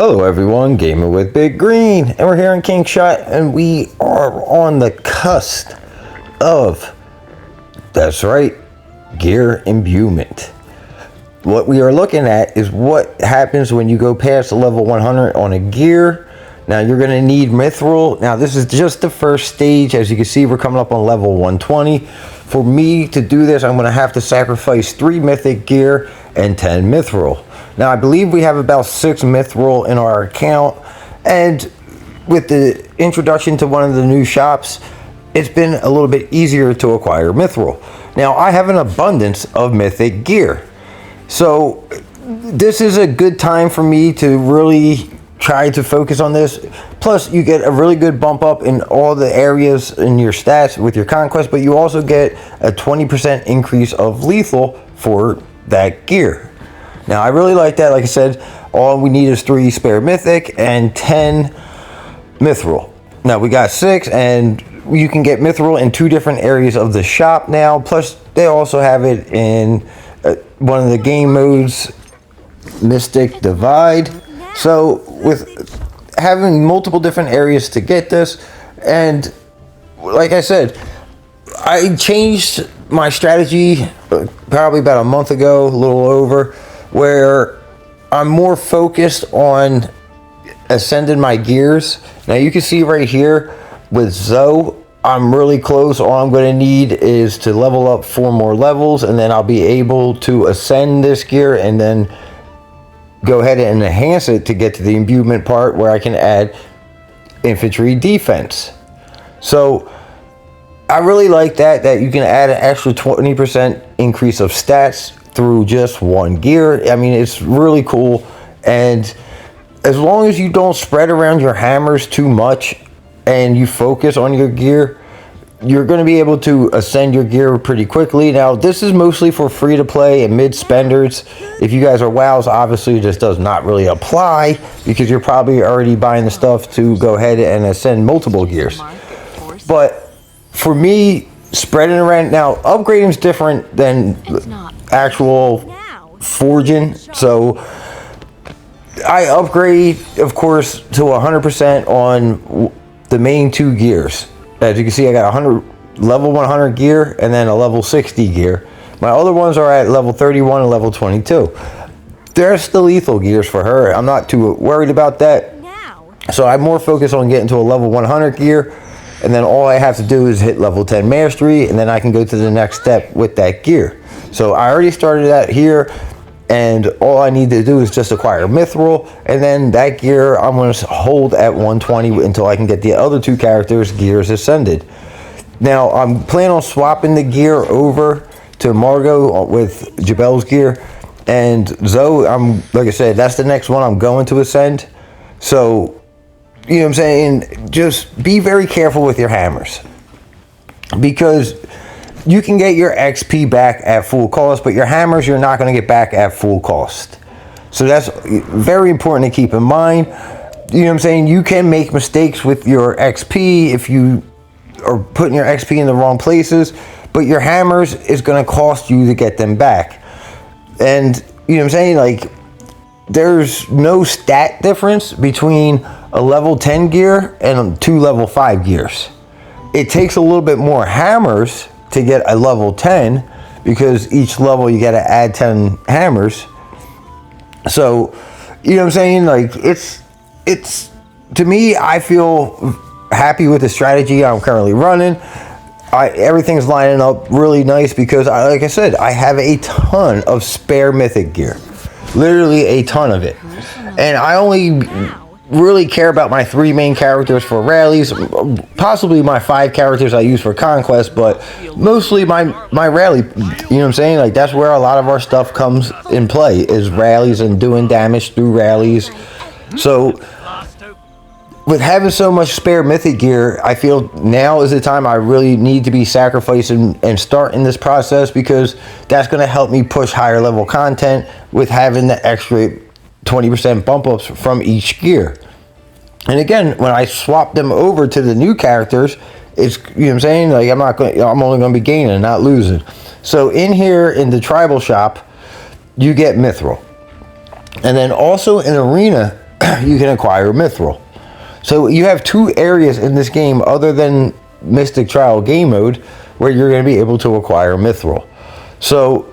Hello everyone, Gamer with Big Green, and we're here in King Shot, and we are on the cusp of, that's right, gear imbuement. What we are looking at is what happens when you go past level 100 on a gear. Now you're going to need Myithil. Now this is just the first stage. As you can see, we're coming up on level 120. For me to do this, I'm going to have to sacrifice 3 mythic gear and 10 Myithil. Now I believe we have about 6 Myithil in our account, and with the introduction to one of the new shops, it's been a little bit easier to acquire Myithil. Now I have an abundance of mythic gear, so this is a good time for me to really try to focus on this. Plus you get a really good bump up in all the areas in your stats with your conquest, but you also get a 20% increase of lethal for that gear. Now I really like that. Like I said, all we need is 3 spare mythic and 10 Myithil. Now we got 6, and you can get Myithil in 2 different areas of the shop now. Plus they also have it in one of the game modes, Mystic Divide. So with having multiple different areas to get this, and like I said, I changed my strategy probably about a month ago, a little over, where I'm more focused on ascending my gears. Now you can see right here with Zoe, I'm really close. All I'm going to need is to level up 4 more levels, and then I'll be able to ascend this gear and then go ahead and enhance it to get to the imbuement part where I can add infantry defense. So I really like that you can add an extra 20% increase of stats through just 1 gear. I mean, it's really cool, and as long as you don't spread around your hammers too much and you focus on your gear, you're going to be able to ascend your gear pretty quickly. Now this is mostly for free to play and mid spenders. If you guys are WoWs, obviously this does not really apply, because you're probably already buying the stuff to go ahead and ascend multiple gears. But for me, spreading around, now upgrading is different than actual forging. So I upgrade, of course, to 100% on the main 2 gears. As you can see, I got level 100 gear and then a level 60 gear. My other ones are at level 31 and level 22. There's the lethal gears for her. I'm not too worried about that. So I'm more focused on getting to a level 100 gear, and then all I have to do is hit level 10 mastery, and then I can go to the next step with that gear. So I already started that here, and all I need to do is just acquire Myithil, and then that gear I'm going to hold at 120 until I can get the other 2 characters' gears ascended. Now I'm planning on swapping the gear over to Margot with Jabel's gear, and Zoe, like I said, that's the next one I'm going to ascend. So you know what I'm saying, just be very careful with your hammers, because you can get your XP back at full cost, but your hammers you're not going to get back at full cost. So that's very important to keep in mind. You know what I'm saying? You can make mistakes with your XP if you are putting your XP in the wrong places, but your hammers is going to cost you to get them back. And you know what I'm saying? Like, there's no stat difference between a level 10 gear and 2 level 5 gears. It takes a little bit more hammers to get a level 10, because each level you got to add 10 hammers. So you know what I'm saying, like, it's to me, I feel happy with the strategy I'm currently running. Everything's lining up really nice, because like I said, I have a ton of spare mythic gear, literally a ton of it, and I only really care about my 3 main characters for rallies, possibly my 5 characters I use for conquest, but mostly my rally. You know what I'm saying? Like, that's where a lot of our stuff comes in play, is rallies and doing damage through rallies. So with having so much spare mythic gear, I feel now is the time I really need to be sacrificing and starting this process, because that's going to help me push higher level content with having the extra 20% bump ups from each gear. And again, when I swap them over to the new characters, it's, you know what I'm saying, like, I'm only going to be gaining and not losing. So in here in the tribal shop, you get Myithil. And then also in Arena, you can acquire Myithil. So you have 2 areas in this game other than Mystic Trial game mode where you're going to be able to acquire Myithil. So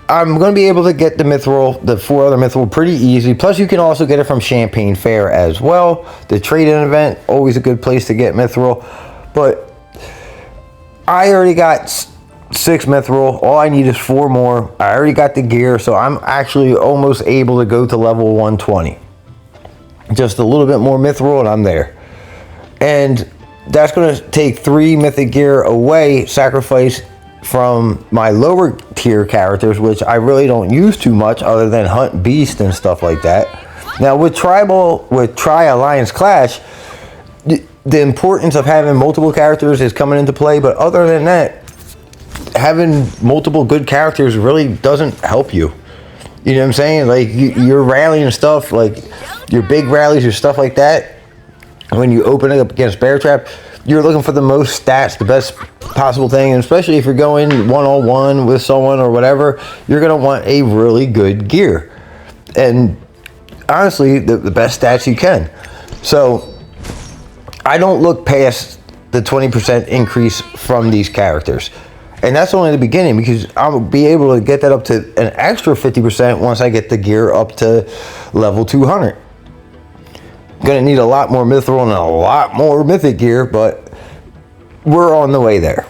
I'm going to be able to get the Myithil, the 4 other Myithil, pretty easy. Plus you can also get it from Champagne Fair as well. The trade-in event, always a good place to get Myithil. But I already got 6 Myithil. All I need is 4 more. I already got the gear, so I'm actually almost able to go to level 120. Just a little bit more Myithil and I'm there. And that's going to take 3 mythic gear away, sacrifice from my lower tier characters, which I really don't use too much other than hunt beast and stuff like that. Now with Tri-Alliance Clash, the importance of having multiple characters is coming into play, but other than that, having multiple good characters really doesn't help you. You know what I'm saying? Like you're rallying stuff, like your big rallies, your stuff like that. When you open it up against Bear Trap, you're looking for the most stats, the best possible thing, and especially if you're going one-on-one with someone or whatever, you're going to want a really good gear. And honestly, the best stats you can. So I don't look past the 20% increase from these characters. And that's only the beginning, because I'll be able to get that up to an extra 50% once I get the gear up to level 200. Gonna need a lot more Myithil and a lot more mythic gear, but we're on the way there.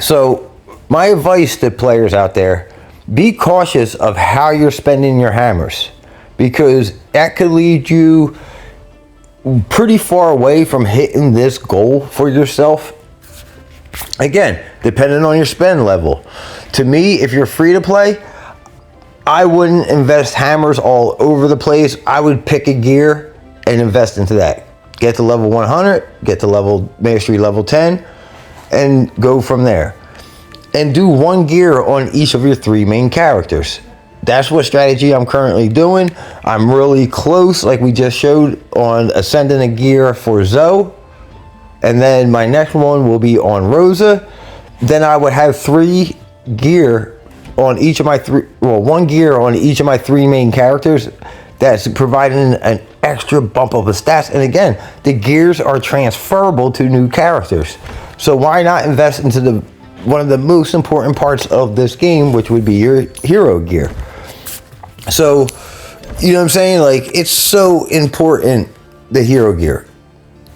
So my advice to players out there, be cautious of how you're spending your hammers, because that could lead you pretty far away from hitting this goal for yourself. Again, depending on your spend level. To me, if you're free to play, I wouldn't invest hammers all over the place. I would pick a gear and invest into that. Get to level 100, get to level mastery level 10, and go from there. And do 1 gear on each of your 3 main characters. That's what strategy I'm currently doing. I'm really close, like we just showed, on ascending a gear for Zoe. And then my next one will be on Rosa. Then I would have 3 gear on each of my 1 gear on each of my 3 main characters. That's providing an extra bump of the stats. And again, the gears are transferable to new characters. So why not invest into one of the most important parts of this game, which would be your hero gear. So, you know what I'm saying? Like, it's so important, the hero gear.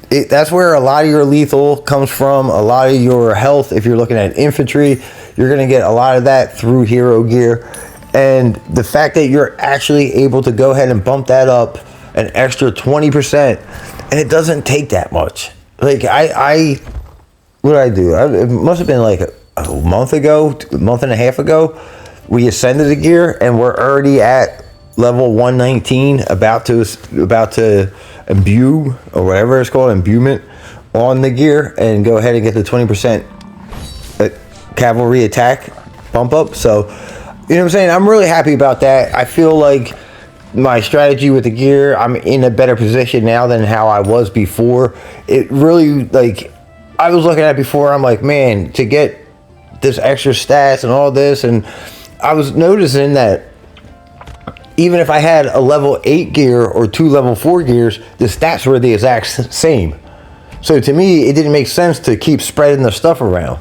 That's where a lot of your lethal comes from, a lot of your health. If you're looking at infantry, you're going to get a lot of that through hero gear. And the fact that you're actually able to go ahead and bump that up an extra 20%, and it doesn't take that much. Like what did I do? It must have been like a month ago, a month and a half ago, we ascended the gear, and we're already at level 119, about to imbue, or whatever it's called, imbuement, on the gear, and go ahead and get the 20% cavalry attack bump up. So, you know what I'm saying? I'm really happy about that. I feel like my strategy with the gear, I'm in a better position now than how I was before. It really, like, I was looking at it before, I'm like, man, to get this extra stats and all this, and I was noticing that even if I had a level 8 gear or 2 level 4 gears, the stats were the exact same. So to me, it didn't make sense to keep spreading the stuff around.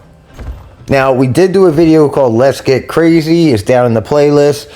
Now, we did do a video called Let's Get Crazy. It's down in the playlist.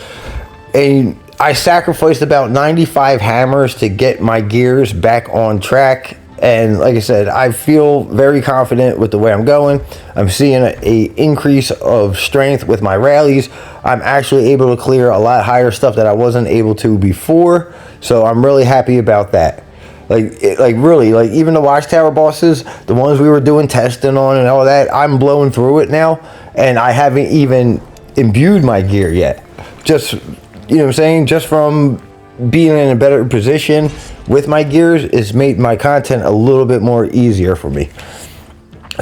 And I sacrificed about 95 hammers to get my gears back on track. And like I said, I feel very confident with the way I'm going. I'm seeing an increase of strength with my rallies. I'm actually able to clear a lot higher stuff that I wasn't able to before. So I'm really happy about that. Really, even the Watchtower bosses, the ones we were doing testing on and all that, I'm blowing through it now. And I haven't even imbued my gear yet. Just, you know what I'm saying? Just from being in a better position with my gears, it's made my content a little bit more easier for me.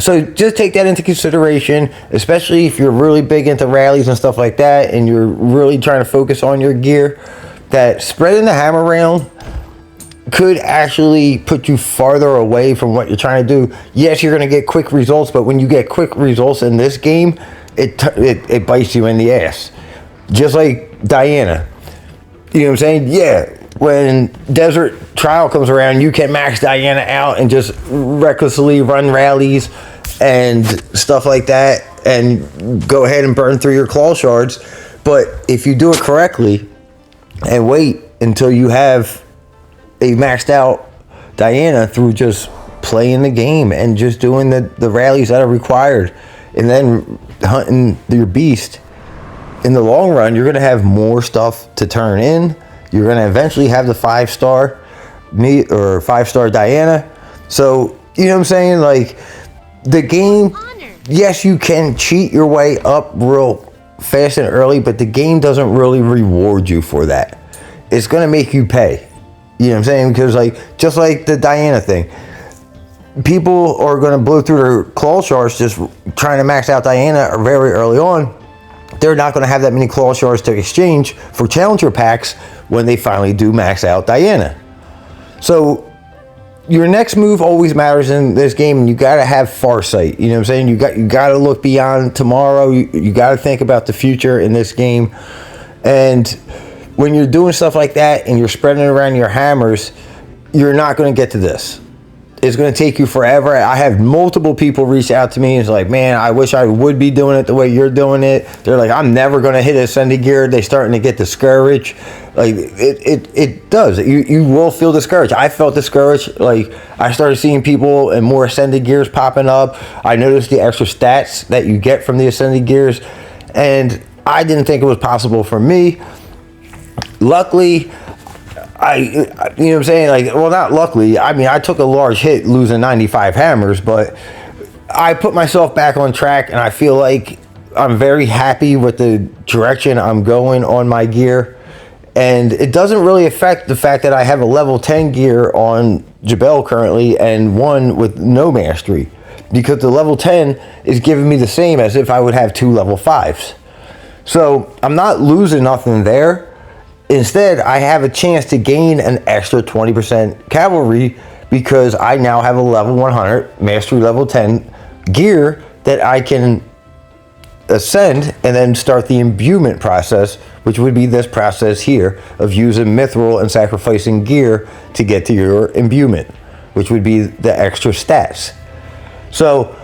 So just take that into consideration, especially if you're really big into rallies and stuff like that, and you're really trying to focus on your gear, that spreading the hammer around could actually put you farther away from what you're trying to do. Yes, you're going to get quick results, but when you get quick results in this game, it bites you in the ass. Just like Diana. You know what I'm saying? Yeah, when Desert Trial comes around, you can max Diana out and just recklessly run rallies and stuff like that and go ahead and burn through your claw shards. But if you do it correctly and wait until you have a maxed out Diana through just playing the game and just doing the rallies that are required and then hunting your beast, in the long run, you're going to have more stuff to turn in. You're going to eventually have the 5-star meat or 5-star Diana. So, you know what I'm saying? Like, the game, yes, you can cheat your way up real fast and early, but the game doesn't really reward you for that. It's going to make you pay. You know what I'm saying? Because, like, just like the Diana thing, people are going to blow through their claw shards just trying to max out Diana very early on. They're not going to have that many claw shards to exchange for challenger packs when they finally do max out Diana. So your next move always matters in this game, and you got to have farsight. You know what I'm saying? You got to look beyond tomorrow. You got to think about the future in this game. And when you're doing stuff like that and you're spreading around your hammers, you're not going to get to this. It's going to take you forever. I have multiple people reach out to me and it's like, man, I wish I would be doing it the way you're doing it. They're like, I'm never going to hit ascended gear. They're starting to get discouraged. Like, it does. You will feel discouraged. I felt discouraged. Like, I started seeing people and more ascended gears popping up. I noticed the extra stats that you get from the ascended gears, and I didn't think it was possible for me. Luckily, you know what I'm saying? Like, well, not luckily. I mean, I took a large hit losing 95 hammers, but I put myself back on track, and I feel like I'm very happy with the direction I'm going on my gear. And it doesn't really affect the fact that I have a level 10 gear on Jabel currently and one with no mastery, because the level 10 is giving me the same as if I would have 2 level 5s. So I'm not losing nothing there. Instead, I have a chance to gain an extra 20% cavalry because I now have a level 100 mastery level 10 gear that I can ascend and then start the imbuement process, which would be this process here of using mithril and sacrificing gear to get to your imbuement, which would be the extra stats. So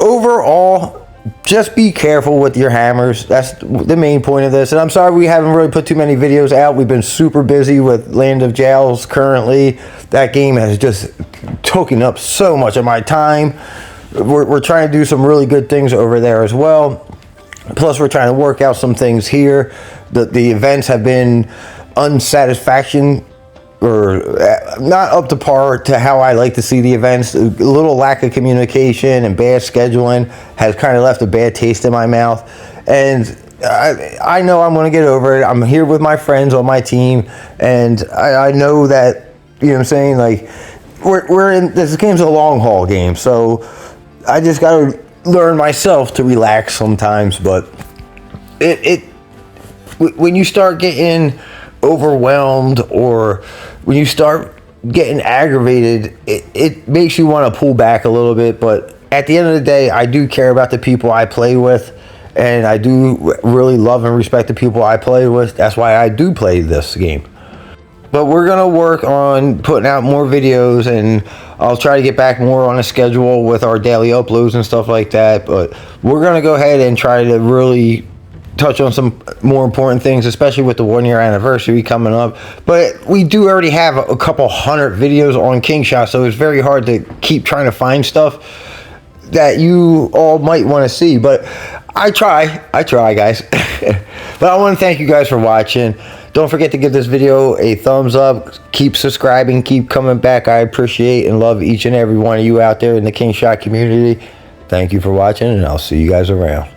overall, just be careful with your hammers. That's the main point of this. And I'm sorry we haven't really put too many videos out. We've been super busy with Land of Jails currently. That game has just taken up so much of my time. We're trying to do some really good things over there as well. Plus, we're trying to work out some things here. The events have been unsatisfaction or not up to par to how I like to see the events. A little lack of communication and bad scheduling has kind of left a bad taste in my mouth. And I know I'm going to get over it. I'm here with my friends on my team, and I know that, you know what I'm saying, like, we're in, this game's a long haul game, so I just got to learn myself to relax sometimes. But when you start getting overwhelmed or when you start getting aggravated, it makes you want to pull back a little bit. But at the end of the day, I do care about the people I play with, and I do really love and respect the people I play with. That's why I do play this game. But we're going to work on putting out more videos, and I'll try to get back more on a schedule with our daily uploads and stuff like that. But we're going to go ahead and try to really touch on some more important things, especially with the 1-year anniversary coming up. But we do already have a couple hundred videos on King Shot, so it's very hard to keep trying to find stuff that you all might want to see. But I try guys. But I want to thank you guys for watching. Don't forget to give this video a thumbs up. Keep subscribing, keep coming back. I appreciate and love each and every one of you out there in the King Shot community. Thank you for watching, and I'll see you guys around.